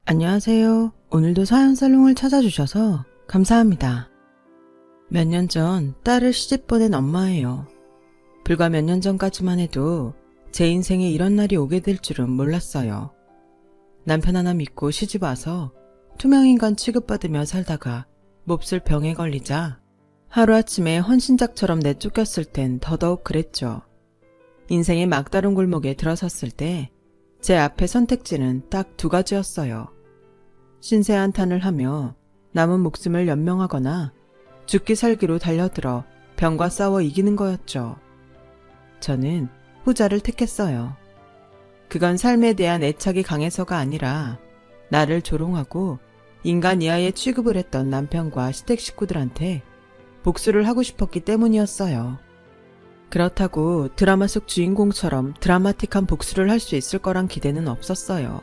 안녕하세요. 오늘도 사연살롱을 찾아주셔서 감사합니다. 몇 년 전 딸을 시집 보낸 엄마예요. 불과 몇 년 전까지만 해도 제 인생에 이런 날이 오게 될 줄은 몰랐어요. 남편 하나 믿고 시집 와서 투명인간 취급받으며 살다가 몹쓸 병에 걸리자 하루아침에 헌신작처럼 내쫓겼을 땐 더더욱 그랬죠. 인생의 막다른 골목에 들어섰을 때 제 앞에 선택지는 딱 두 가지였어요. 신세한탄을 하며 남은 목숨을 연명하거나 죽기 살기로 달려들어 병과 싸워 이기는 거였죠. 저는 후자를 택했어요. 그건 삶에 대한 애착이 강해서가 아니라 나를 조롱하고 인간 이하에 취급을 했던 남편과 시댁 식구들한테 복수를 하고 싶었기 때문이었어요. 그렇다고 드라마 속 주인공처럼 드라마틱한 복수를 할 수 있을 거란 기대는 없었어요.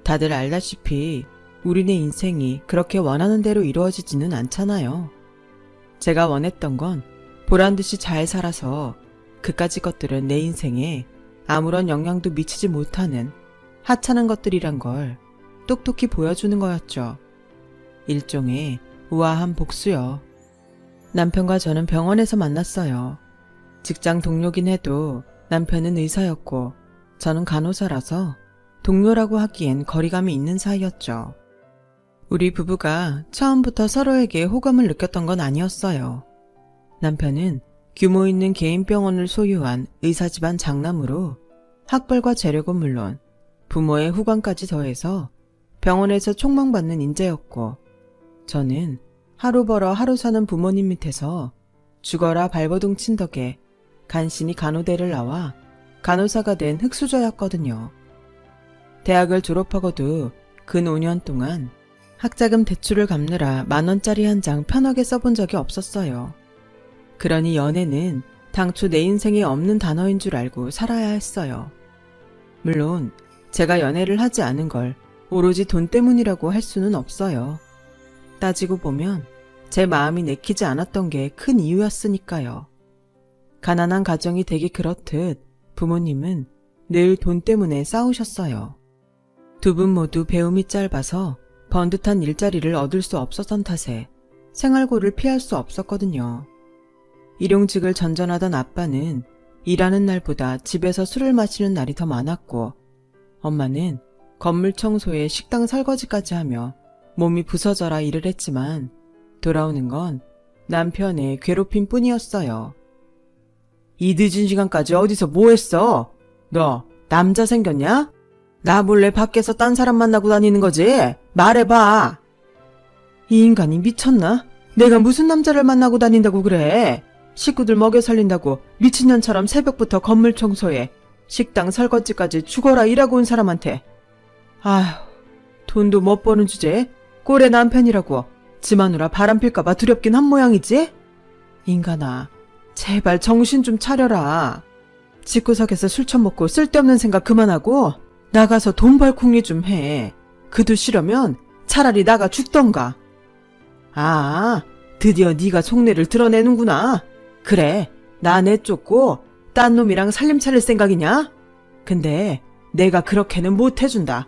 다들 알다시피 우리네 인생이 그렇게 원하는 대로 이루어지지는 않잖아요. 제가 원했던 건 보란듯이 잘 살아서 그까짓 것들은 내 인생에 아무런 영향도 미치지 못하는 하찮은 것들이란 걸 똑똑히 보여주는 거였죠. 일종의 우아한 복수요. 남편과 저는 병원에서 만났어요. 직장 동료긴 해도 남편은 의사였고 저는 간호사라서 동료라고 하기엔 거리감이 있는 사이였죠. 우리 부부가 처음부터 서로에게 호감을 느꼈던 건 아니었어요. 남편은 규모 있는 개인 병원을 소유한 의사 집안 장남으로 학벌과 재력은 물론 부모의 후광까지 더해서 병원에서 촉망받는 인재였고, 저는 하루 벌어 하루 사는 부모님 밑에서 죽어라 발버둥 친 덕에 간신히 간호대를 나와 간호사가 된 흙수저였거든요. 대학을 졸업하고도 근 5년 동안 학자금 대출을 갚느라 10,000원짜리 한 장 편하게 써본 적이 없었어요. 그러니 연애는 당초 내 인생에 없는 단어인 줄 알고 살아야 했어요. 물론 제가 연애를 하지 않은 걸 오로지 돈 때문이라고 할 수는 없어요. 따지고 보면 제 마음이 내키지 않았던 게 큰 이유였으니까요. 가난한 가정이 되기 그렇듯 부모님은 늘 돈 때문에 싸우셨어요. 두 분 모두 배움이 짧아서 번듯한 일자리를 얻을 수 없었던 탓에 생활고를 피할 수 없었거든요. 일용직을 전전하던 아빠는 일하는 날보다 집에서 술을 마시는 날이 더 많았고, 엄마는 건물 청소에 식당 설거지까지 하며 몸이 부서져라 일을 했지만 돌아오는 건 남편의 괴롭힘 뿐이었어요. 이 늦은 시간까지 어디서 뭐 했어? 너 남자 생겼냐? 나 몰래 밖에서 딴 사람 만나고 다니는 거지? 말해봐. 이 인간이 미쳤나? 내가 무슨 남자를 만나고 다닌다고 그래? 식구들 먹여 살린다고 미친년처럼 새벽부터 건물 청소에 식당 설거지까지 죽어라 일하고 온 사람한테. 아휴, 돈도 못 버는 주제에 꼴의 남편이라고 지 마누라 바람필까봐 두렵긴 한 모양이지? 인간아, 제발 정신 좀 차려라. 집구석에서 술 처먹고 쓸데없는 생각 그만하고 나가서 돈 벌 궁리 좀 해. 그도 싫으면 차라리 나가 죽던가. 아, 드디어 네가 속내를 드러내는구나. 그래, 나 내쫓고 딴 놈이랑 살림 차릴 생각이냐? 근데 내가 그렇게는 못 해준다.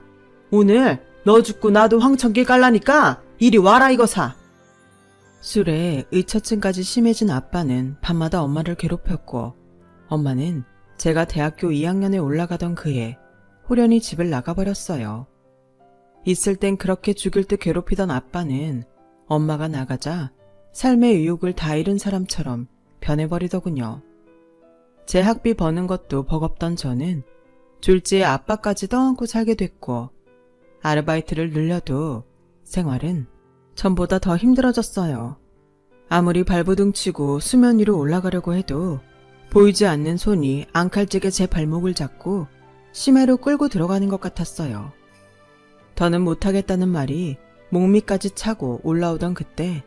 오늘 너 죽고 나도 황천길 갈라니까 이리 와라 이거사. 술에 의처증까지 심해진 아빠는 밤마다 엄마를 괴롭혔고, 엄마는 제가 대학교 2학년에 올라가던 그해 호련히 집을 나가버렸어요. 있을 땐 그렇게 죽일 듯 괴롭히던 아빠는 엄마가 나가자 삶의 의욕을 다 잃은 사람처럼 변해버리더군요. 제 학비 버는 것도 버겁던 저는 졸지에 아빠까지 떠안고 살게 됐고, 아르바이트를 늘려도 생활은 전보다 더 힘들어졌어요. 아무리 발버둥 치고 수면 위로 올라가려고 해도 보이지 않는 손이 앙칼지게 제 발목을 잡고 심해로 끌고 들어가는 것 같았어요. 더는 못하겠다는 말이 목밑까지 차고 올라오던 그때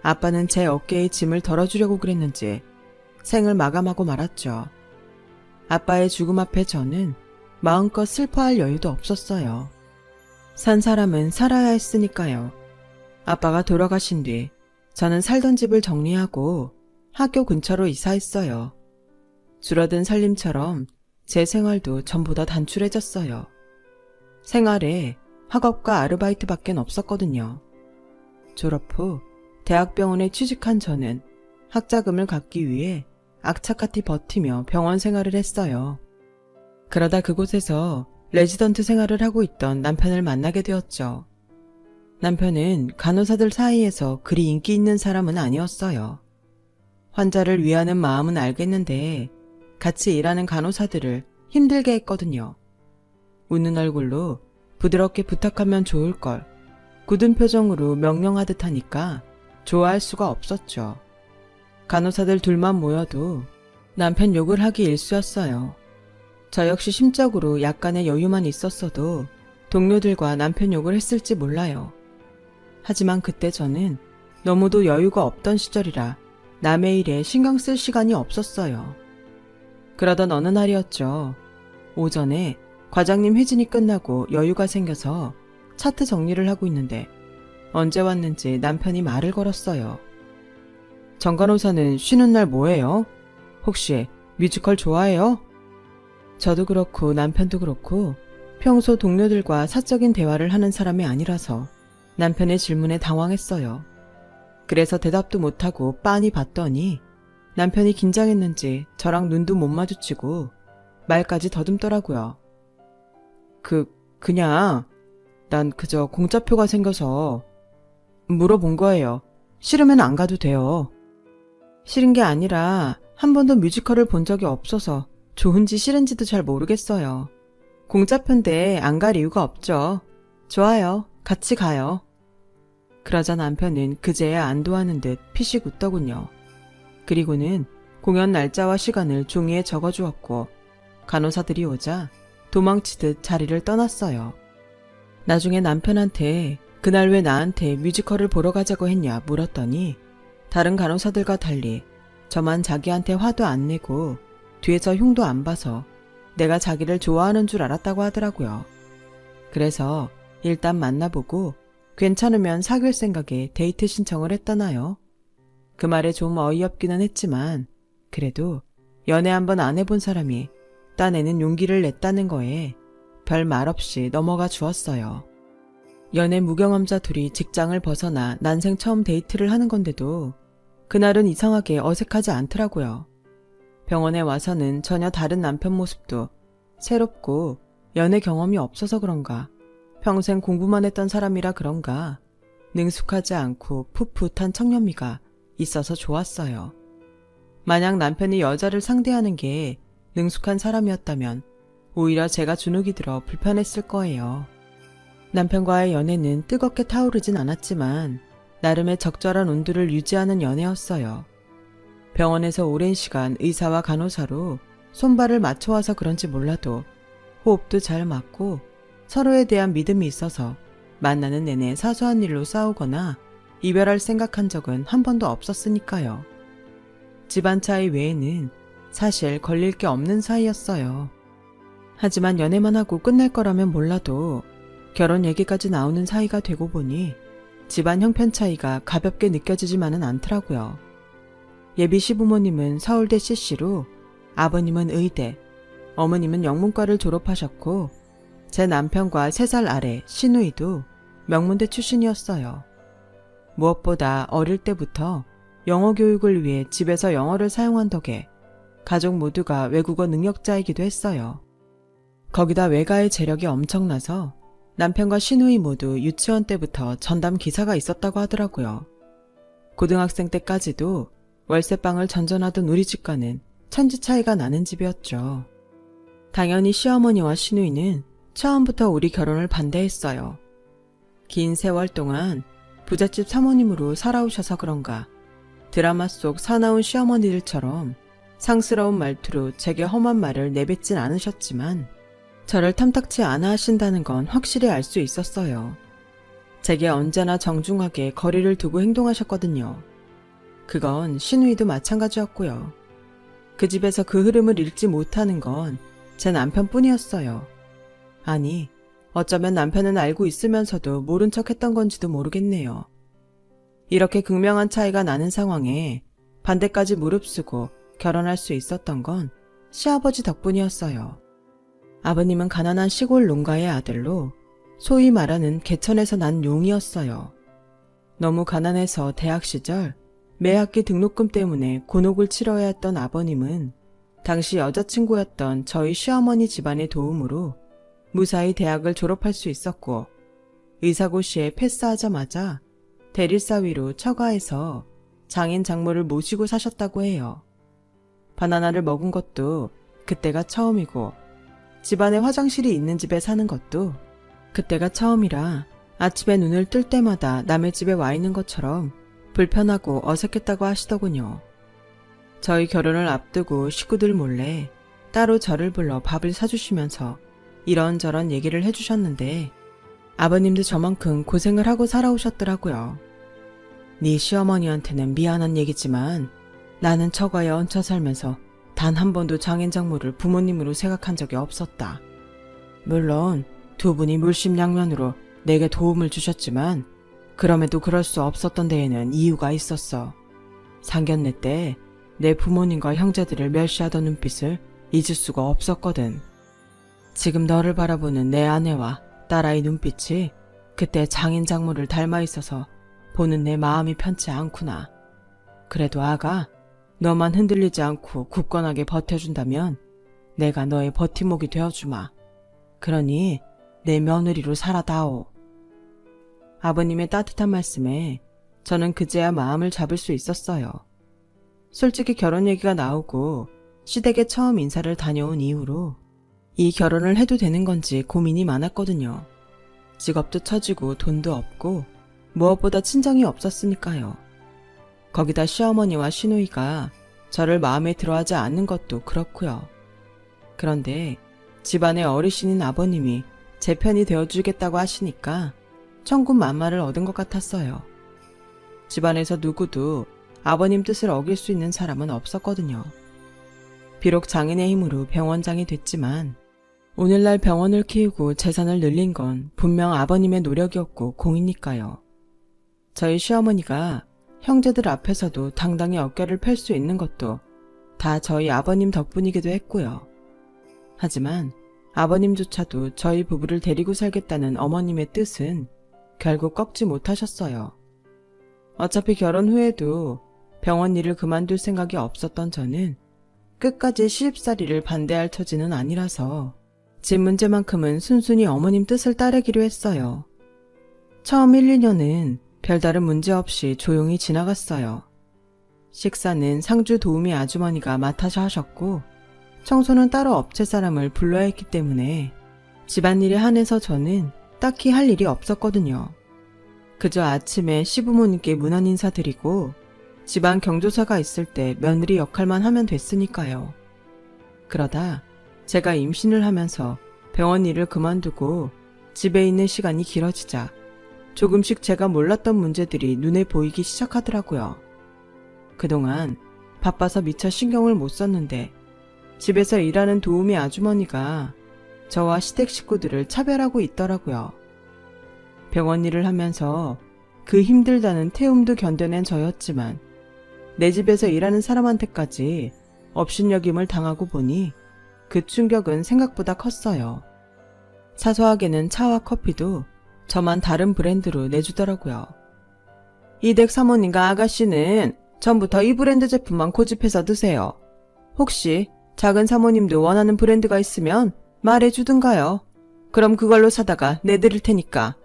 아빠는 제 어깨에 짐을 덜어주려고 그랬는지 생을 마감하고 말았죠. 아빠의 죽음 앞에 저는 마음껏 슬퍼할 여유도 없었어요. 산 사람은 살아야 했으니까요. 아빠가 돌아가신 뒤 저는 살던 집을 정리하고 학교 근처로 이사했어요. 줄어든 살림처럼 제 생활도 전보다 단출해졌어요. 생활에 학업과 아르바이트밖엔 없었거든요. 졸업 후 대학병원에 취직한 저는 학자금을 갚기 위해 악착같이 버티며 병원 생활을 했어요. 그러다 그곳에서 레지던트 생활을 하고 있던 남편을 만나게 되었죠. 남편은 간호사들 사이에서 그리 인기 있는 사람은 아니었어요. 환자를 위하는 마음은 알겠는데 같이 일하는 간호사들을 힘들게 했거든요. 웃는 얼굴로 부드럽게 부탁하면 좋을걸, 굳은 표정으로 명령하듯 하니까 좋아할 수가 없었죠. 간호사들 둘만 모여도 남편 욕을 하기 일쑤였어요. 저 역시 심적으로 약간의 여유만 있었어도 동료들과 남편 욕을 했을지 몰라요. 하지만 그때 저는 너무도 여유가 없던 시절이라 남의 일에 신경 쓸 시간이 없었어요. 그러던 어느 날이었죠. 오전에 과장님 회진이 끝나고 여유가 생겨서 차트 정리를 하고 있는데 언제 왔는지 남편이 말을 걸었어요. 정 간호사는 쉬는 날 뭐해요? 혹시 뮤지컬 좋아해요? 저도 그렇고 남편도 그렇고 평소 동료들과 사적인 대화를 하는 사람이 아니라서 남편의 질문에 당황했어요. 그래서 대답도 못하고 빤히 봤더니 남편이 긴장했는지 저랑 눈도 못 마주치고 말까지 더듬더라고요. 그냥 난 그저 공짜표가 생겨서 물어본 거예요. 싫으면 안 가도 돼요. 싫은 게 아니라 한 번도 뮤지컬을 본 적이 없어서 좋은지 싫은지도 잘 모르겠어요. 공짜표인데 안 갈 이유가 없죠. 좋아요. 같이 가요. 그러자 남편은 그제야 안도하는 듯 피식 웃더군요. 그리고는 공연 날짜와 시간을 종이에 적어주었고 간호사들이 오자 도망치듯 자리를 떠났어요. 나중에 남편한테 그날 왜 나한테 뮤지컬을 보러 가자고 했냐 물었더니 다른 간호사들과 달리 저만 자기한테 화도 안 내고 뒤에서 흉도 안 봐서 내가 자기를 좋아하는 줄 알았다고 하더라고요. 그래서 일단 만나보고 괜찮으면 사귈 생각에 데이트 신청을 했다나요. 그 말에 좀 어이없기는 했지만 그래도 연애 한번 안 해본 사람이 딴에는 용기를 냈다는 거에 별 말 없이 넘어가 주었어요. 연애 무경험자 둘이 직장을 벗어나 난생 처음 데이트를 하는 건데도 그날은 이상하게 어색하지 않더라고요. 병원에 와서는 전혀 다른 남편 모습도 새롭고 연애 경험이 없어서 그런가, 평생 공부만 했던 사람이라 그런가 능숙하지 않고 풋풋한 청년미가 있어서 좋았어요. 만약 남편이 여자를 상대하는 게 능숙한 사람이었다면 오히려 제가 주눅이 들어 불편했을 거예요. 남편과의 연애는 뜨겁게 타오르진 않았지만 나름의 적절한 온도를 유지하는 연애였어요. 병원에서 오랜 시간 의사와 간호사로 손발을 맞춰와서 그런지 몰라도 호흡도 잘 맞고 서로에 대한 믿음이 있어서 만나는 내내 사소한 일로 싸우거나 이별할 생각한 적은 한 번도 없었으니까요. 집안 차이 외에는 사실 걸릴 게 없는 사이였어요. 하지만 연애만 하고 끝날 거라면 몰라도 결혼 얘기까지 나오는 사이가 되고 보니 집안 형편 차이가 가볍게 느껴지지만은 않더라고요. 예비 시부모님은 서울대 CC로, 아버님은 의대, 어머님은 영문과를 졸업하셨고 제 남편과 3살 아래 시누이도 명문대 출신이었어요. 무엇보다 어릴 때부터 영어 교육을 위해 집에서 영어를 사용한 덕에 가족 모두가 외국어 능력자이기도 했어요. 거기다 외가의 재력이 엄청나서 남편과 시누이 모두 유치원 때부터 전담 기사가 있었다고 하더라고요. 고등학생 때까지도 월세방을 전전하던 우리 집과는 천지 차이가 나는 집이었죠. 당연히 시어머니와 시누이는 처음부터 우리 결혼을 반대했어요. 긴 세월 동안 부잣집 사모님으로 살아오셔서 그런가 드라마 속 사나운 시어머니들처럼 상스러운 말투로 제게 험한 말을 내뱉진 않으셨지만 저를 탐탁치 않아 하신다는 건 확실히 알 수 있었어요. 제게 언제나 정중하게 거리를 두고 행동하셨거든요. 그건 시누이도 마찬가지였고요. 그 집에서 그 흐름을 읽지 못하는 건 제 남편뿐이었어요. 아니, 어쩌면 남편은 알고 있으면서도 모른 척 했던 건지도 모르겠네요. 이렇게 극명한 차이가 나는 상황에 반대까지 무릅쓰고 결혼할 수 있었던 건 시아버지 덕분이었어요. 아버님은 가난한 시골 농가의 아들로 소위 말하는 개천에서 난 용이었어요. 너무 가난해서 대학 시절 매학기 등록금 때문에 곤혹을 치러야 했던 아버님은 당시 여자친구였던 저희 시어머니 집안의 도움으로 무사히 대학을 졸업할 수 있었고, 의사고시에 패스하자마자 대릴사 위로 처가해서 장인 장모를 모시고 사셨다고 해요. 바나나를 먹은 것도 그때가 처음이고, 집안에 화장실이 있는 집에 사는 것도 그때가 처음이라 아침에 눈을 뜰 때마다 남의 집에 와 있는 것처럼 불편하고 어색했다고 하시더군요. 저희 결혼을 앞두고 식구들 몰래 따로 저를 불러 밥을 사주시면서 이런저런 얘기를 해주셨는데, 아버님도 저만큼 고생을 하고 살아오셨더라고요. 네 시어머니한테는 미안한 얘기지만 나는 처가에 얹혀 살면서 단 한 번도 장인장모를 부모님으로 생각한 적이 없었다. 물론 두 분이 물심양면으로 내게 도움을 주셨지만 그럼에도 그럴 수 없었던 데에는 이유가 있었어. 상견례 때 내 부모님과 형제들을 멸시하던 눈빛을 잊을 수가 없었거든. 지금 너를 바라보는 내 아내와 딸아이 눈빛이 그때 장인장모를 닮아 있어서 보는 내 마음이 편치 않구나. 그래도 아가, 너만 흔들리지 않고 굳건하게 버텨준다면 내가 너의 버팀목이 되어주마. 그러니 내 며느리로 살아다오. 아버님의 따뜻한 말씀에 저는 그제야 마음을 잡을 수 있었어요. 솔직히 결혼 얘기가 나오고 시댁에 처음 인사를 다녀온 이후로 이 결혼을 해도 되는 건지 고민이 많았거든요. 직업도 처지고 돈도 없고 무엇보다 친정이 없었으니까요. 거기다 시어머니와 시누이가 저를 마음에 들어하지 않는 것도 그렇고요. 그런데 집안의 어르신인 아버님이 제 편이 되어주겠다고 하시니까 천군만마를 얻은 것 같았어요. 집안에서 누구도 아버님 뜻을 어길 수 있는 사람은 없었거든요. 비록 장인의 힘으로 병원장이 됐지만 오늘날 병원을 키우고 재산을 늘린 건 분명 아버님의 노력이었고 공이니까요. 저희 시어머니가 형제들 앞에서도 당당히 어깨를 펼 수 있는 것도 다 저희 아버님 덕분이기도 했고요. 하지만 아버님조차도 저희 부부를 데리고 살겠다는 어머님의 뜻은 결국 꺾지 못하셨어요. 어차피 결혼 후에도 병원 일을 그만둘 생각이 없었던 저는 끝까지 시집살이를 반대할 처지는 아니라서 집 문제만큼은 순순히 어머님 뜻을 따르기로 했어요. 처음 1, 2년은 별다른 문제 없이 조용히 지나갔어요. 식사는 상주 도우미 아주머니가 맡아서 하셨고 청소는 따로 업체 사람을 불러야 했기 때문에 집안일에 한해서 저는 딱히 할 일이 없었거든요. 그저 아침에 시부모님께 문안 인사드리고 집안 경조사가 있을 때 며느리 역할만 하면 됐으니까요. 그러다 제가 임신을 하면서 병원 일을 그만두고 집에 있는 시간이 길어지자 조금씩 제가 몰랐던 문제들이 눈에 보이기 시작하더라고요. 그동안 바빠서 미처 신경을 못 썼는데 집에서 일하는 도우미 아주머니가 저와 시댁 식구들을 차별하고 있더라고요. 병원 일을 하면서 그 힘들다는 태움도 견뎌낸 저였지만 내 집에서 일하는 사람한테까지 업신여김을 당하고 보니 그 충격은 생각보다 컸어요. 사소하게는 차와 커피도 저만 다른 브랜드로 내주더라고요. 이댁 사모님과 아가씨는 전부터 이 브랜드 제품만 고집해서 드세요. 혹시 작은 사모님도 원하는 브랜드가 있으면 말해주든가요. 그럼 그걸로 사다가 내드릴 테니까.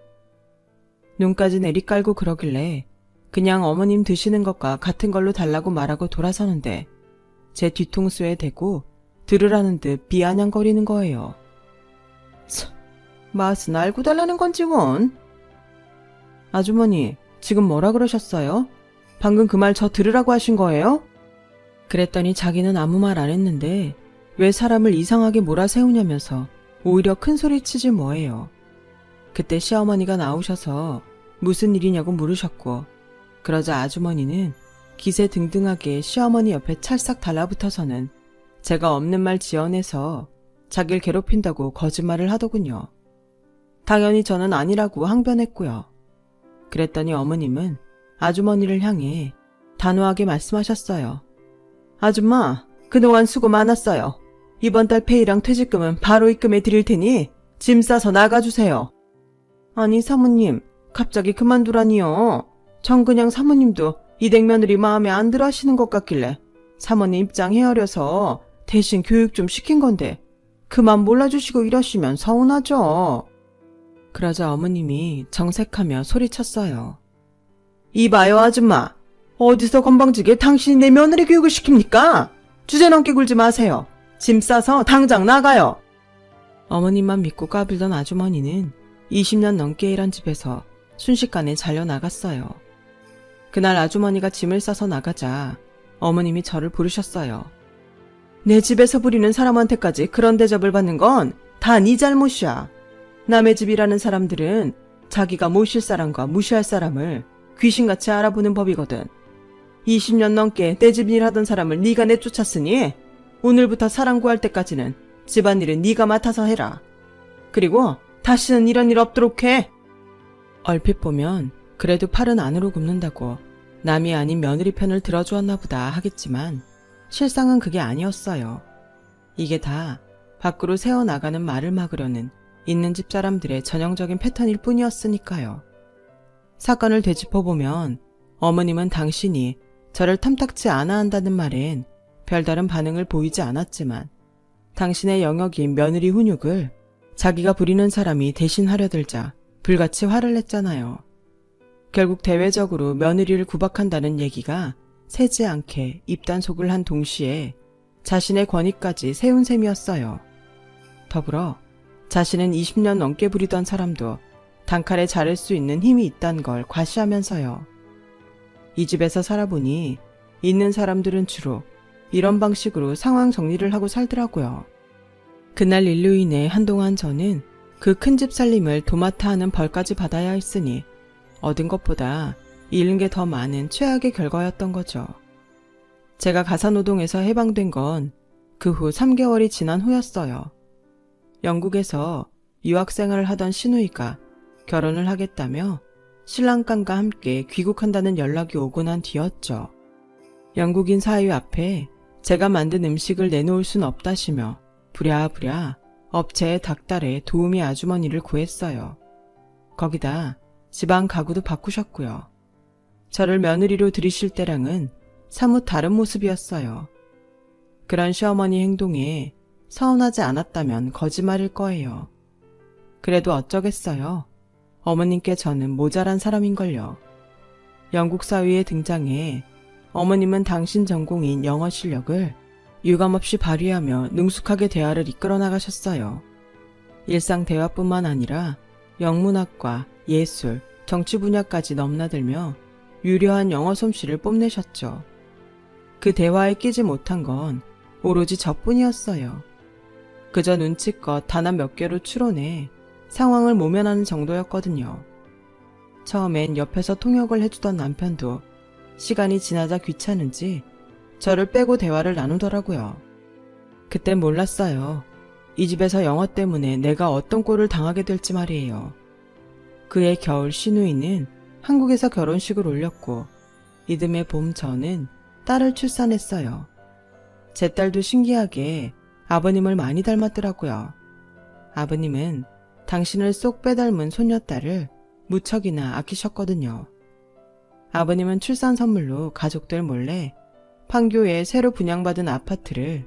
눈까지 내리깔고 그러길래 그냥 어머님 드시는 것과 같은 걸로 달라고 말하고 돌아서는데 제 뒤통수에 대고 들으라는 듯 비아냥거리는 거예요. 참, 맛은 알고 달라는 건지 원. 아주머니, 지금 뭐라 그러셨어요? 방금 그 말 저 들으라고 하신 거예요? 그랬더니 자기는 아무 말 안 했는데 왜 사람을 이상하게 몰아세우냐면서 오히려 큰 소리 치지 뭐예요. 그때 시어머니가 나오셔서 무슨 일이냐고 물으셨고, 그러자 아주머니는 기세등등하게 시어머니 옆에 찰싹 달라붙어서는 제가 없는 말 지어내서 자기를 괴롭힌다고 거짓말을 하더군요. 당연히 저는 아니라고 항변했고요. 그랬더니 어머님은 아주머니를 향해 단호하게 말씀하셨어요. 아줌마, 그동안 수고 많았어요. 이번 달 페이랑 퇴직금은 바로 입금해 드릴 테니 짐 싸서 나가주세요. 아니 사모님, 갑자기 그만두라니요. 전 그냥 사모님도 이댁 며느리 마음에 안 들어 하시는 것 같길래 사모님 입장 헤아려서 대신 교육 좀 시킨 건데 그만 몰라주시고 이러시면 서운하죠. 그러자 어머님이 정색하며 소리쳤어요. 이봐요 아줌마. 어디서 건방지게 당신이 내 며느리 교육을 시킵니까? 주제 넘게 굴지 마세요. 짐 싸서 당장 나가요. 어머님만 믿고 까불던 아주머니는 20년 넘게 일한 집에서 순식간에 잘려나갔어요. 그날 아주머니가 짐을 싸서 나가자 어머님이 저를 부르셨어요. 내 집에서 부리는 사람한테까지 그런 대접을 받는 건 다 네 잘못이야. 남의 집이라는 사람들은 자기가 모실 사람과 무시할 사람을 귀신같이 알아보는 법이거든. 20년 넘게 내 집 일하던 사람을 네가 내쫓았으니 오늘부터 사람 구할 때까지는 집안일은 네가 맡아서 해라. 그리고 다시는 이런 일 없도록 해. 얼핏 보면 그래도 팔은 안으로 굽는다고 남이 아닌 며느리 편을 들어주었나 보다 하겠지만 실상은 그게 아니었어요. 이게 다 밖으로 새어나가는 말을 막으려는 있는 집 사람들의 전형적인 패턴일 뿐이었으니까요. 사건을 되짚어보면 어머님은 당신이 저를 탐탁치 않아 한다는 말엔 별다른 반응을 보이지 않았지만 당신의 영역인 며느리 훈육을 자기가 부리는 사람이 대신 하려 들자 불같이 화를 냈잖아요. 결국 대외적으로 며느리를 구박한다는 얘기가 새지 않게 입단속을 한 동시에 자신의 권위까지 세운 셈이었어요. 더불어 자신은 20년 넘게 부리던 사람도 단칼에 자를 수 있는 힘이 있단 걸 과시하면서요. 이 집에서 살아보니 있는 사람들은 주로 이런 방식으로 상황 정리를 하고 살더라고요. 그날 일로 인해 한동안 저는 그 큰 집 살림을 도맡아 하는 벌까지 받아야 했으니 얻은 것보다 잃은 게 더 많은 최악의 결과였던 거죠. 제가 가사노동에서 해방된 건 그 후 3개월이 지난 후였어요. 영국에서 유학생활을 하던 시누이가 결혼을 하겠다며 신랑감과 함께 귀국한다는 연락이 오고 난 뒤였죠. 영국인 사위 앞에 제가 만든 음식을 내놓을 순 없다시며 부랴부랴 업체에 닥달해 도우미 아주머니를 구했어요. 거기다 집안 가구도 바꾸셨고요. 저를 며느리로 들이실 때랑은 사뭇 다른 모습이었어요. 그런 시어머니 행동에 서운하지 않았다면 거짓말일 거예요. 그래도 어쩌겠어요. 어머님께 저는 모자란 사람인걸요. 영국 사위의 등장에 어머님은 당신 전공인 영어 실력을 유감없이 발휘하며 능숙하게 대화를 이끌어 나가셨어요. 일상 대화뿐만 아니라 영문학과 예술, 정치 분야까지 넘나들며 유려한 영어 솜씨를 뽐내셨죠. 그 대화에 끼지 못한 건 오로지 저뿐이었어요. 그저 눈치껏 단어 몇 개로 추론해 상황을 모면하는 정도였거든요. 처음엔 옆에서 통역을 해주던 남편도 시간이 지나자 귀찮은지 저를 빼고 대화를 나누더라고요. 그땐 몰랐어요. 이 집에서 영어 때문에 내가 어떤 꼴을 당하게 될지 말이에요. 그해 겨울 시누이는 한국에서 결혼식을 올렸고 이듬해 봄 저는 딸을 출산했어요. 제 딸도 신기하게 아버님을 많이 닮았더라고요. 아버님은 당신을 쏙 빼닮은 손녀딸을 무척이나 아끼셨거든요. 아버님은 출산 선물로 가족들 몰래 판교에 새로 분양받은 아파트를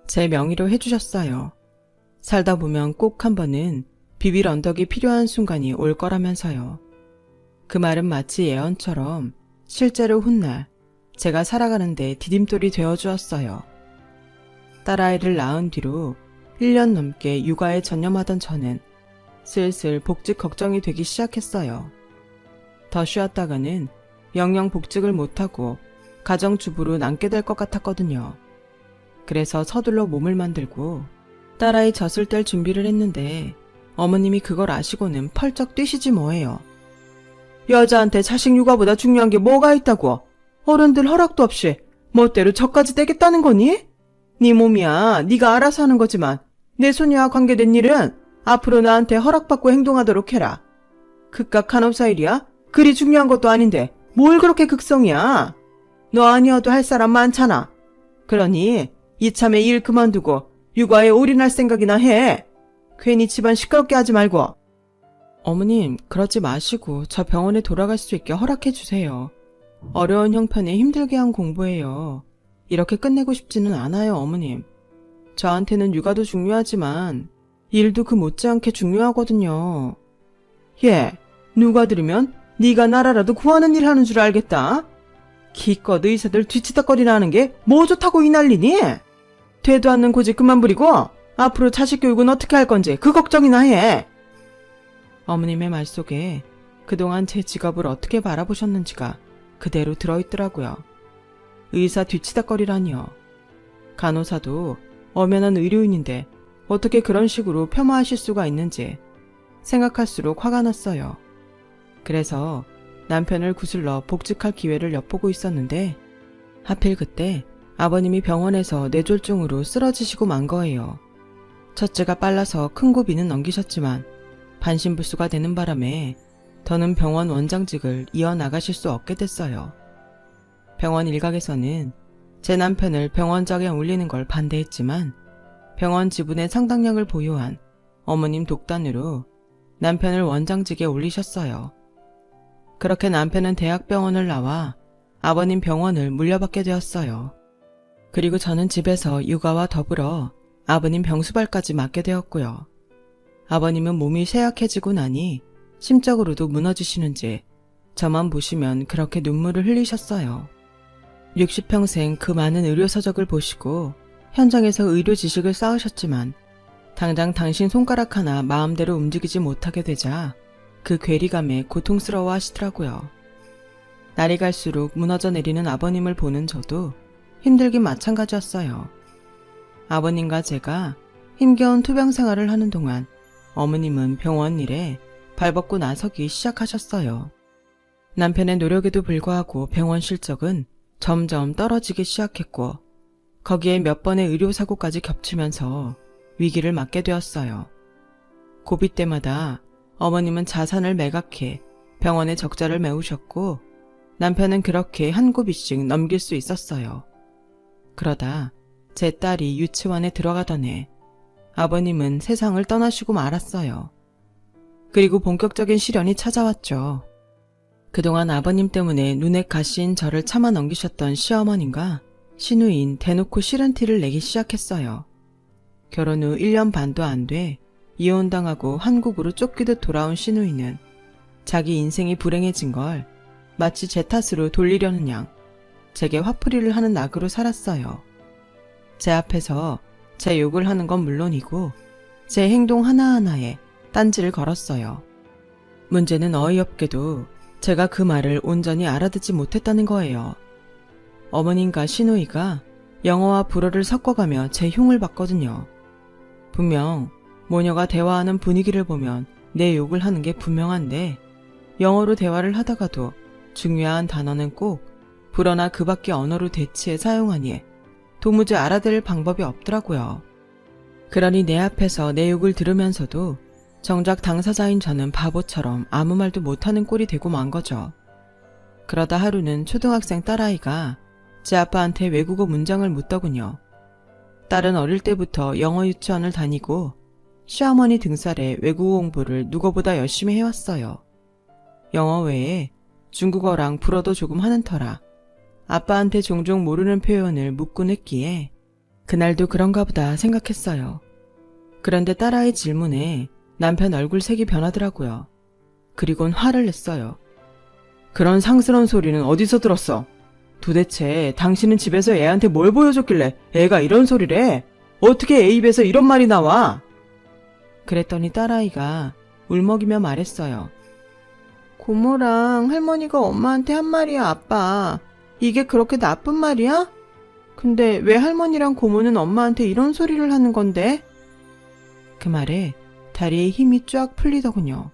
제 명의로 해주셨어요. 살다 보면 꼭 한 번은 비빌 언덕이 필요한 순간이 올 거라면서요. 그 말은 마치 예언처럼 실제로 훗날 제가 살아가는데 디딤돌이 되어주었어요. 딸아이를 낳은 뒤로 1년 넘게 육아에 전념하던 저는 슬슬 복직 걱정이 되기 시작했어요. 더 쉬었다가는 영영 복직을 못하고 가정주부로 남게 될 것 같았거든요. 그래서 서둘러 몸을 만들고 딸아이 젖을 뗄 준비를 했는데 어머님이 그걸 아시고는 펄쩍 뛰시지 뭐예요. 여자한테 자식 육아보다 중요한 게 뭐가 있다고? 어른들 허락도 없이 멋대로 젖까지 떼겠다는 거니? 네 몸이야 네가 알아서 하는 거지만 내 손녀와 관계된 일은 앞으로 나한테 허락받고 행동하도록 해라. 그깟 간호사 일이야? 그리 중요한 것도 아닌데 뭘 그렇게 극성이야? 너 아니어도 할 사람 많잖아. 그러니 이참에 일 그만두고 육아에 올인할 생각이나 해. 괜히 집안 시끄럽게 하지 말고. 어머님, 그러지 마시고 저 병원에 돌아갈 수 있게 허락해 주세요. 어려운 형편에 힘들게 한 공부예요. 이렇게 끝내고 싶지는 않아요, 어머님. 저한테는 육아도 중요하지만 일도 그 못지않게 중요하거든요. 예, 누가 들으면 네가 나라라도 구하는 일 하는 줄 알겠다. 기껏 의사들 뒤치다거리나 하는 게 뭐 좋다고 이 난리니? 되도 않는 고집 그만 부리고 앞으로 자식 교육은 어떻게 할 건지 그 걱정이나 해. 어머님의 말 속에 그동안 제 직업을 어떻게 바라보셨는지가 그대로 들어있더라고요. 의사 뒤치다거리라니요. 간호사도 엄연한 의료인인데 어떻게 그런 식으로 폄하하실 수가 있는지 생각할수록 화가 났어요. 그래서 남편을 구슬러 복직할 기회를 엿보고 있었는데 하필 그때 아버님이 병원에서 뇌졸중으로 쓰러지시고 만 거예요. 첫째가 빨라서 큰 고비는 넘기셨지만 반신불수가 되는 바람에 더는 병원 원장직을 이어나가실 수 없게 됐어요. 병원 일각에서는 제 남편을 병원장에 올리는 걸 반대했지만 병원 지분의 상당량을 보유한 어머님 독단으로 남편을 원장직에 올리셨어요. 그렇게 남편은 대학병원을 나와 아버님 병원을 물려받게 되었어요. 그리고 저는 집에서 육아와 더불어 아버님 병수발까지 맡게 되었고요. 아버님은 몸이 쇠약해지고 나니 심적으로도 무너지시는지 저만 보시면 그렇게 눈물을 흘리셨어요. 60평생 그 많은 의료서적을 보시고 현장에서 의료 지식을 쌓으셨지만 당장 당신 손가락 하나 마음대로 움직이지 못하게 되자 그 괴리감에 고통스러워 하시더라고요. 날이 갈수록 무너져 내리는 아버님을 보는 저도 힘들긴 마찬가지였어요. 아버님과 제가 힘겨운 투병 생활을 하는 동안 어머님은 병원 일에 발벗고 나서기 시작하셨어요. 남편의 노력에도 불구하고 병원 실적은 점점 떨어지기 시작했고 거기에 몇 번의 의료사고까지 겹치면서 위기를 맞게 되었어요. 고비 때마다 어머님은 자산을 매각해 병원의 적자를 메우셨고 남편은 그렇게 한 고비씩 넘길 수 있었어요. 그러다 제 딸이 유치원에 들어가던 해 아버님은 세상을 떠나시고 말았어요. 그리고 본격적인 시련이 찾아왔죠. 그동안 아버님 때문에 눈에 가시인 저를 참아 넘기셨던 시어머님과 시누이인 대놓고 싫은 티를 내기 시작했어요. 결혼 후 1년 반도 안 돼 이혼당하고 한국으로 쫓기듯 돌아온 시누이는 자기 인생이 불행해진 걸 마치 제 탓으로 돌리려는 양 제게 화풀이를 하는 낙으로 살았어요. 제 앞에서 제 욕을 하는 건 물론이고 제 행동 하나하나에 딴지를 걸었어요. 문제는 어이없게도 제가 그 말을 온전히 알아듣지 못했다는 거예요. 어머님과 시누이가 영어와 불어를 섞어가며 제 흉을 봤거든요. 분명 모녀가 대화하는 분위기를 보면 내 욕을 하는 게 분명한데 영어로 대화를 하다가도 중요한 단어는 꼭 불어나 그 밖의 언어로 대치해 사용하니 도무지 알아들을 방법이 없더라고요. 그러니 내 앞에서 내 욕을 들으면서도 정작 당사자인 저는 바보처럼 아무 말도 못하는 꼴이 되고 만 거죠. 그러다 하루는 초등학생 딸아이가 제 아빠한테 외국어 문장을 묻더군요. 딸은 어릴 때부터 영어 유치원을 다니고 시어머니 등살에 외국어 공부를 누구보다 열심히 해왔어요. 영어 외에 중국어랑 불어도 조금 하는 터라 아빠한테 종종 모르는 표현을 묻곤 했기에 그날도 그런가 보다 생각했어요. 그런데 딸아이 질문에 남편 얼굴 색이 변하더라고요. 그리곤 화를 냈어요. 그런 상스러운 소리는 어디서 들었어? 도대체 당신은 집에서 애한테 뭘 보여줬길래 애가 이런 소리를 해? 어떻게 애 입에서 이런 말이 나와? 그랬더니 딸아이가 울먹이며 말했어요. 고모랑 할머니가 엄마한테 한 말이야, 아빠. 이게 그렇게 나쁜 말이야? 근데 왜 할머니랑 고모는 엄마한테 이런 소리를 하는 건데? 그 말에 다리에 힘이 쫙 풀리더군요.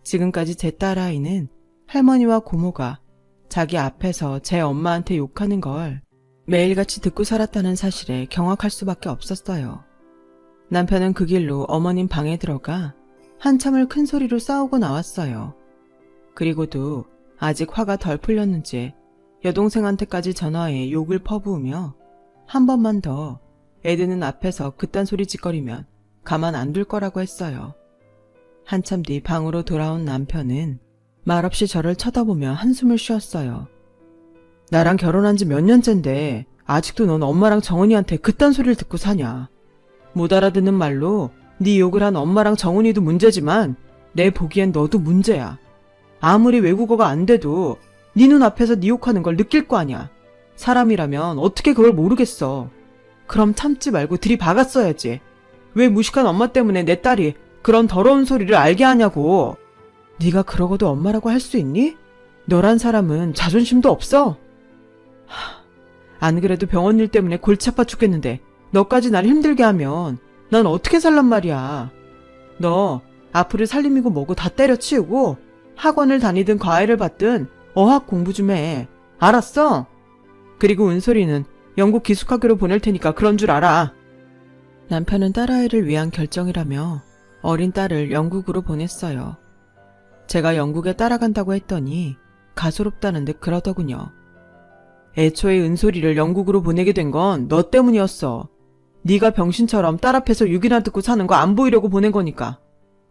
지금까지 제 딸아이는 할머니와 고모가 자기 앞에서 제 엄마한테 욕하는 걸 매일같이 듣고 살았다는 사실에 경악할 수밖에 없었어요. 남편은 그 길로 어머님 방에 들어가 한참을 큰 소리로 싸우고 나왔어요. 그리고도 아직 화가 덜 풀렸는지 여동생한테까지 전화해 욕을 퍼부으며 한 번만 더 애드는 앞에서 그딴 소리 짓거리면 가만 안 둘 거라고 했어요. 한참 뒤 방으로 돌아온 남편은 말없이 저를 쳐다보며 한숨을 쉬었어요. 나랑 결혼한 지 몇 년째인데 아직도 넌 엄마랑 정은이한테 그딴 소리를 듣고 사냐. 못 알아듣는 말로 네 욕을 한 엄마랑 정은이도 문제지만 내 보기엔 너도 문제야. 아무리 외국어가 안 돼도 네 눈앞에서 네 욕하는 걸 느낄 거 아냐. 사람이라면 어떻게 그걸 모르겠어. 그럼 참지 말고 들이박았어야지. 왜 무식한 엄마 때문에 내 딸이 그런 더러운 소리를 알게 하냐고. 네가 그러고도 엄마라고 할 수 있니? 너란 사람은 자존심도 없어. 안 그래도 병원 일 때문에 골치 아파 죽겠는데 너까지 날 힘들게 하면 난 어떻게 살란 말이야. 너 앞으로 살림이고 뭐고 다 때려치우고 학원을 다니든 과외를 받든 어학 공부 좀 해. 알았어? 그리고 은솔이는 영국 기숙학교로 보낼 테니까 그런 줄 알아. 남편은 딸아이를 위한 결정이라며 어린 딸을 영국으로 보냈어요. 제가 영국에 따라간다고 했더니 가소롭다는 듯 그러더군요. 애초에 은솔이를 영국으로 보내게 된 건 너 때문이었어. 네가 병신처럼 딸 앞에서 욕이나 듣고 사는 거 안 보이려고 보낸 거니까.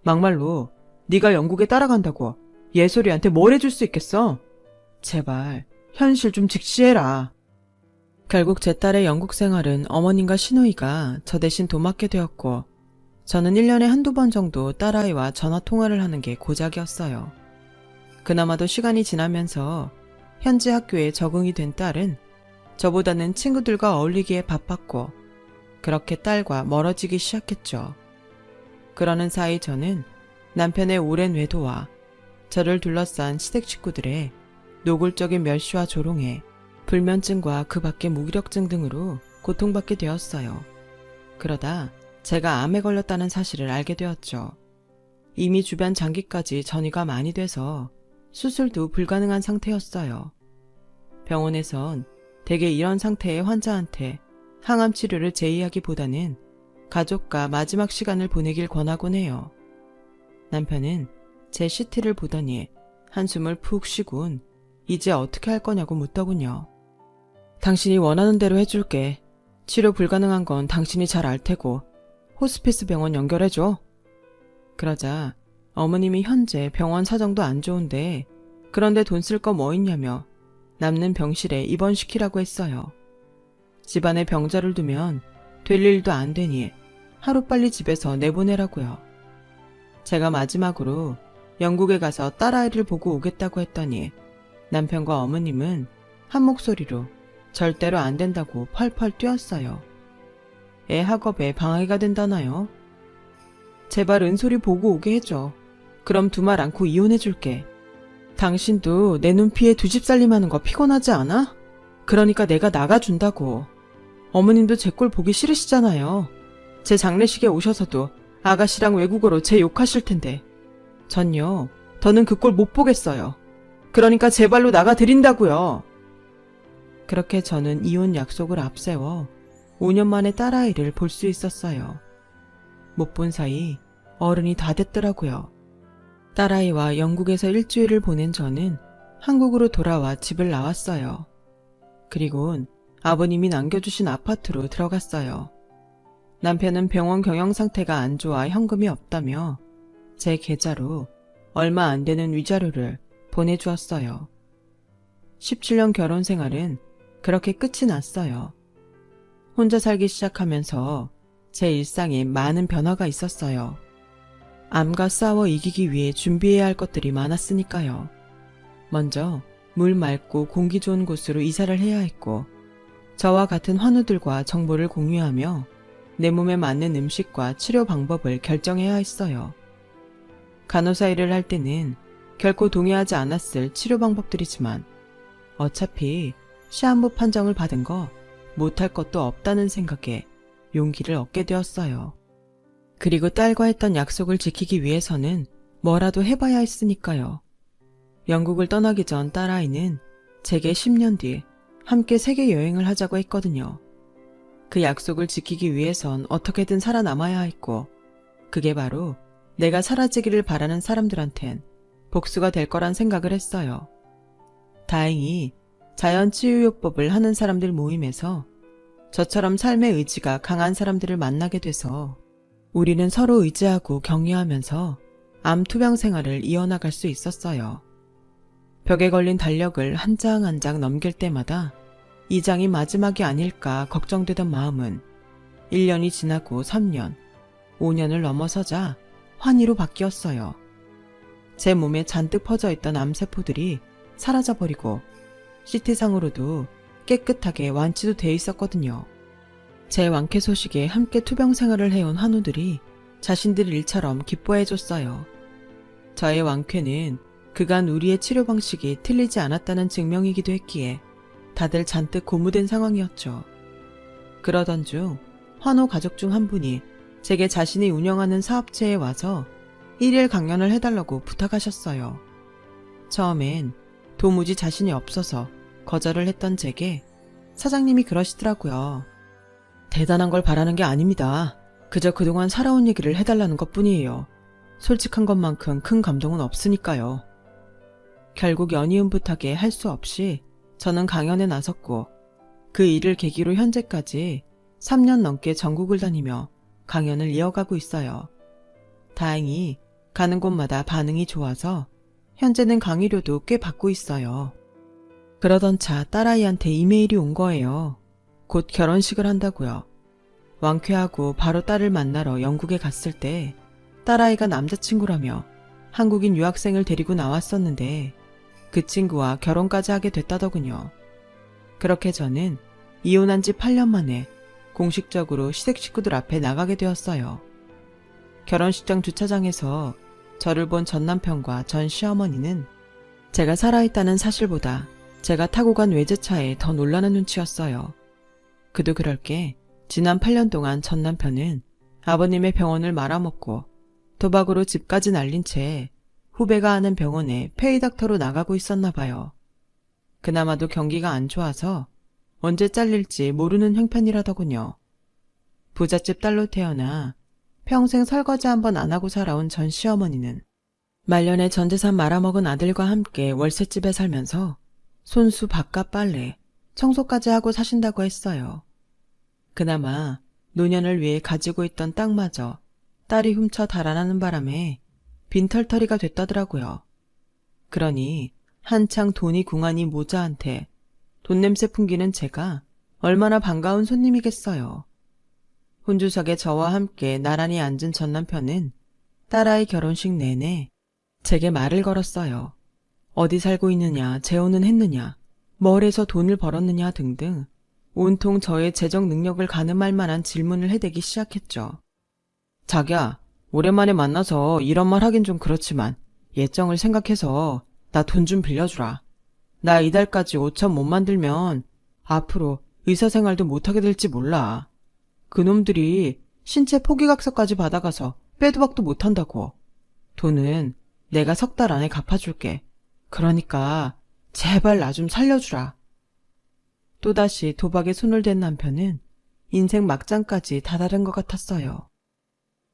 막말로 네가 영국에 따라간다고 예솔이한테 뭘 해줄 수 있겠어? 제발 현실 좀 직시해라. 결국 제 딸의 영국 생활은 어머님과 시누이가 저 대신 도맡게 되었고 저는 1년에 한두 번 정도 딸아이와 전화 통화를 하는 게 고작이었어요. 그나마도 시간이 지나면서 현지 학교에 적응이 된 딸은 저보다는 친구들과 어울리기에 바빴고 그렇게 딸과 멀어지기 시작했죠. 그러는 사이 저는 남편의 오랜 외도와 저를 둘러싼 시댁 식구들의 노골적인 멸시와 조롱에 불면증과 그 밖의 무기력증 등으로 고통받게 되었어요. 그러다 제가 암에 걸렸다는 사실을 알게 되었죠. 이미 주변 장기까지 전이가 많이 돼서 수술도 불가능한 상태였어요. 병원에선 대개 이런 상태의 환자한테 항암 치료를 제의하기보다는 가족과 마지막 시간을 보내길 권하곤 해요. 남편은 제 CT를 보더니 한숨을 푹 쉬곤 이제 어떻게 할 거냐고 묻더군요. 당신이 원하는 대로 해줄게. 치료 불가능한 건 당신이 잘 알 테고 호스피스 병원 연결해줘. 그러자 어머님이 현재 병원 사정도 안 좋은데 그런데 돈 쓸 거 뭐 있냐며 남는 병실에 입원시키라고 했어요. 집안에 병자를 두면 될 일도 안 되니 하루빨리 집에서 내보내라고요. 제가 마지막으로 영국에 가서 딸아이를 보고 오겠다고 했더니 남편과 어머님은 한 목소리로 절대로 안 된다고 펄펄 뛰었어요. 애 학업에 방해가 된다나요? 제발 은솔이 보고 오게 해줘. 그럼 두말 않고 이혼해줄게. 당신도 내 눈피에 두 집 살림하는 거 피곤하지 않아? 그러니까 내가 나가준다고. 어머님도 제 꼴 보기 싫으시잖아요. 제 장례식에 오셔서도 아가씨랑 외국어로 제 욕하실 텐데. 전요, 더는 그 꼴 못 보겠어요. 그러니까 제발로 나가드린다고요. 그렇게 저는 이혼 약속을 앞세워 5년 만에 딸아이를 볼 수 있었어요. 못 본 사이 어른이 다 됐더라고요. 딸아이와 영국에서 일주일을 보낸 저는 한국으로 돌아와 집을 나왔어요. 그리곤 아버님이 남겨주신 아파트로 들어갔어요. 남편은 병원 경영 상태가 안 좋아 현금이 없다며 제 계좌로 얼마 안 되는 위자료를 보내주었어요. 17년 결혼 생활은 그렇게 끝이 났어요. 혼자 살기 시작하면서 제 일상에 많은 변화가 있었어요. 암과 싸워 이기기 위해 준비해야 할 것들이 많았으니까요. 먼저 물 맑고 공기 좋은 곳으로 이사를 해야 했고 저와 같은 환우들과 정보를 공유하며 내 몸에 맞는 음식과 치료 방법을 결정해야 했어요. 간호사 일을 할 때는 결코 동의하지 않았을 치료 방법들이지만 어차피 시한부 판정을 받은 거 못할 것도 없다는 생각에 용기를 얻게 되었어요. 그리고 딸과 했던 약속을 지키기 위해서는 뭐라도 해봐야 했으니까요. 영국을 떠나기 전 딸아이는 제게 10년 뒤 함께 세계 여행을 하자고 했거든요. 그 약속을 지키기 위해선 어떻게든 살아남아야 했고 그게 바로 내가 사라지기를 바라는 사람들한텐 복수가 될 거란 생각을 했어요. 다행히 자연치유요법을 하는 사람들 모임에서 저처럼 삶의 의지가 강한 사람들을 만나게 돼서 우리는 서로 의지하고 격려하면서 암 투병 생활을 이어나갈 수 있었어요. 벽에 걸린 달력을 한 장 한 장 넘길 때마다 이 장이 마지막이 아닐까 걱정되던 마음은 1년이 지나고 3년, 5년을 넘어서자 환희로 바뀌었어요. 제 몸에 잔뜩 퍼져 있던 암세포들이 사라져버리고 CT상으로도 깨끗하게 완치도 돼 있었거든요. 제 완쾌 소식에 함께 투병 생활을 해온 환우들이 자신들 일처럼 기뻐해줬어요. 저의 완쾌는 그간 우리의 치료 방식이 틀리지 않았다는 증명이기도 했기에 다들 잔뜩 고무된 상황이었죠. 그러던 중 환우 가족 중 한 분이 제게 자신이 운영하는 사업체에 와서 1일 강연을 해달라고 부탁하셨어요. 처음엔 도무지 자신이 없어서 거절을 했던 제게 사장님이 그러시더라고요. 대단한 걸 바라는 게 아닙니다. 그저 그동안 살아온 얘기를 해달라는 것뿐이에요. 솔직한 것만큼 큰 감동은 없으니까요. 결국 연이은붓하게 할 수 없이 저는 강연에 나섰고 그 일을 계기로 현재까지 3년 넘게 전국을 다니며 강연을 이어가고 있어요. 다행히 가는 곳마다 반응이 좋아서 현재는 강의료도 꽤 받고 있어요. 그러던 차 딸아이한테 이메일이 온 거예요. 곧 결혼식을 한다고요. 완쾌하고 바로 딸을 만나러 영국에 갔을 때 딸아이가 남자친구라며 한국인 유학생을 데리고 나왔었는데 그 친구와 결혼까지 하게 됐다더군요. 그렇게 저는 이혼한 지 8년 만에 공식적으로 시댁 식구들 앞에 나가게 되었어요. 결혼식장 주차장에서 저를 본 전 남편과 전 시어머니는 제가 살아있다는 사실보다 제가 타고 간 외제차에 더 놀라는 눈치였어요. 그도 그럴 게 지난 8년 동안 전 남편은 아버님의 병원을 말아먹고 도박으로 집까지 날린 채 후배가 하는 병원에 페이닥터로 나가고 있었나 봐요. 그나마도 경기가 안 좋아서 언제 잘릴지 모르는 형편이라더군요. 부잣집 딸로 태어나 평생 설거지 한번 안 하고 살아온 전 시어머니는 말년에 전 재산 말아먹은 아들과 함께 월세집에 살면서 손수, 밥값, 빨래, 청소까지 하고 사신다고 했어요. 그나마 노년을 위해 가지고 있던 땅마저 딸이 훔쳐 달아나는 바람에 빈털터리가 됐다더라고요. 그러니 한창 돈이 궁하니 모자한테 돈 냄새 풍기는 제가 얼마나 반가운 손님이겠어요. 혼주석에 저와 함께 나란히 앉은 전 남편은 딸아이 결혼식 내내 제게 말을 걸었어요. 어디 살고 있느냐, 재혼은 했느냐, 뭘 해서 돈을 벌었느냐 등등 온통 저의 재정 능력을 가늠할 만한 질문을 해대기 시작했죠. 자기야, 오랜만에 만나서 이런 말 하긴 좀 그렇지만 예정을 생각해서 나 돈 좀 빌려주라. 나 이달까지 5천 못 만들면 앞으로 의사생활도 못하게 될지 몰라. 그놈들이 신체 포기각서까지 받아가서 빼도 박도 못한다고. 돈은 내가 3달 안에 갚아줄게. 그러니까 제발 나 좀 살려주라. 또다시 도박에 손을 댄 남편은 인생 막장까지 다다른 것 같았어요.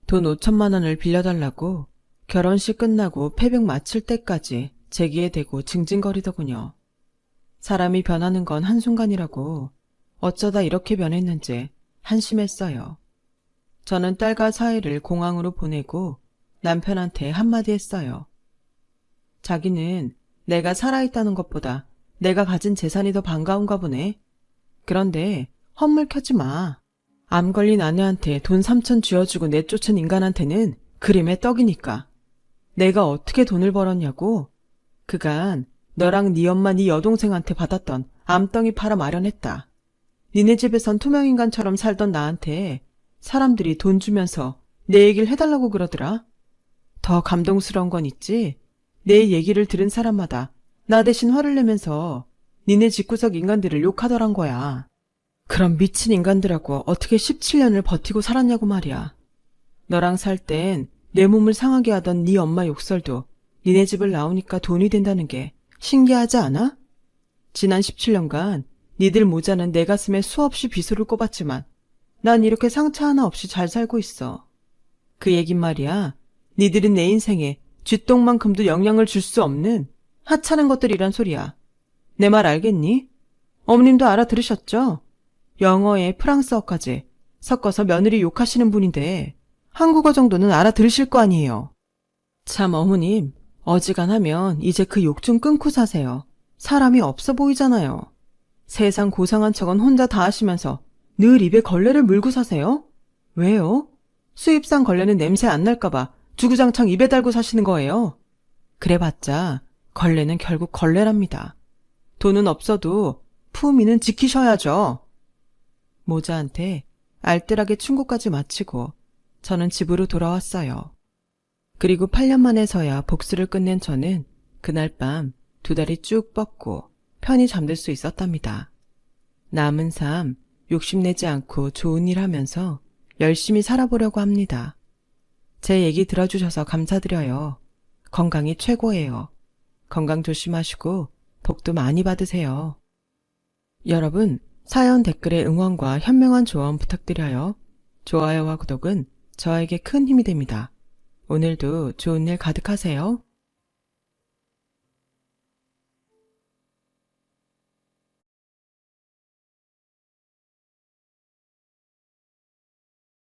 돈 5천만 원을 빌려달라고 결혼식 끝나고 패백 마칠 때까지 제기에 대고 징징거리더군요. 사람이 변하는 건 한순간이라고 어쩌다 이렇게 변했는지 한심했어요. 저는 딸과 사이를 공항으로 보내고 남편한테 한마디 했어요. 자기는 내가 살아있다는 것보다 내가 가진 재산이 더 반가운가 보네. 그런데 헛물 켜지 마. 암 걸린 아내한테 돈 3천 쥐어주고 내쫓은 인간한테는 그림의 떡이니까. 내가 어떻게 돈을 벌었냐고? 그간 너랑 네 엄마 네 여동생한테 받았던 암덩이 팔아 마련했다. 니네 집에선 투명인간처럼 살던 나한테 사람들이 돈 주면서 내 얘기를 해달라고 그러더라. 더 감동스러운 건 있지? 내 얘기를 들은 사람마다 나 대신 화를 내면서 니네 집구석 인간들을 욕하더란 거야. 그럼 미친 인간들하고 어떻게 17년을 버티고 살았냐고 말이야. 너랑 살 땐 내 몸을 상하게 하던 네 엄마 욕설도 니네 집을 나오니까 돈이 된다는 게 신기하지 않아? 지난 17년간 니들 모자는 내 가슴에 수없이 비수를 꼽았지만 난 이렇게 상처 하나 없이 잘 살고 있어. 그 얘긴 말이야. 니들은 내 인생에 쥐똥만큼도 영향을 줄 수 없는 하찮은 것들이란 소리야. 내 말 알겠니? 어머님도 알아들으셨죠? 영어에 프랑스어까지 섞어서 며느리 욕하시는 분인데 한국어 정도는 알아들으실 거 아니에요. 참 어머님, 어지간하면 이제 그 욕 좀 끊고 사세요. 사람이 없어 보이잖아요. 세상 고상한 척은 혼자 다 하시면서 늘 입에 걸레를 물고 사세요? 왜요? 수입산 걸레는 냄새 안 날까봐 주구장창 입에 달고 사시는 거예요. 그래봤자 걸레는 결국 걸레랍니다. 돈은 없어도 품위는 지키셔야죠. 모자한테 알뜰하게 충고까지 마치고 저는 집으로 돌아왔어요. 그리고 8년 만에서야 복수를 끝낸 저는 그날 밤 2다리 쭉 뻗고 편히 잠들 수 있었답니다. 남은 삶 욕심내지 않고 좋은 일 하면서 열심히 살아보려고 합니다. 제 얘기 들어주셔서 감사드려요. 건강이 최고예요. 건강 조심하시고 복도 많이 받으세요. 여러분, 사연 댓글에 응원과 현명한 조언 부탁드려요. 좋아요와 구독은 저에게 큰 힘이 됩니다. 오늘도 좋은 일 가득하세요.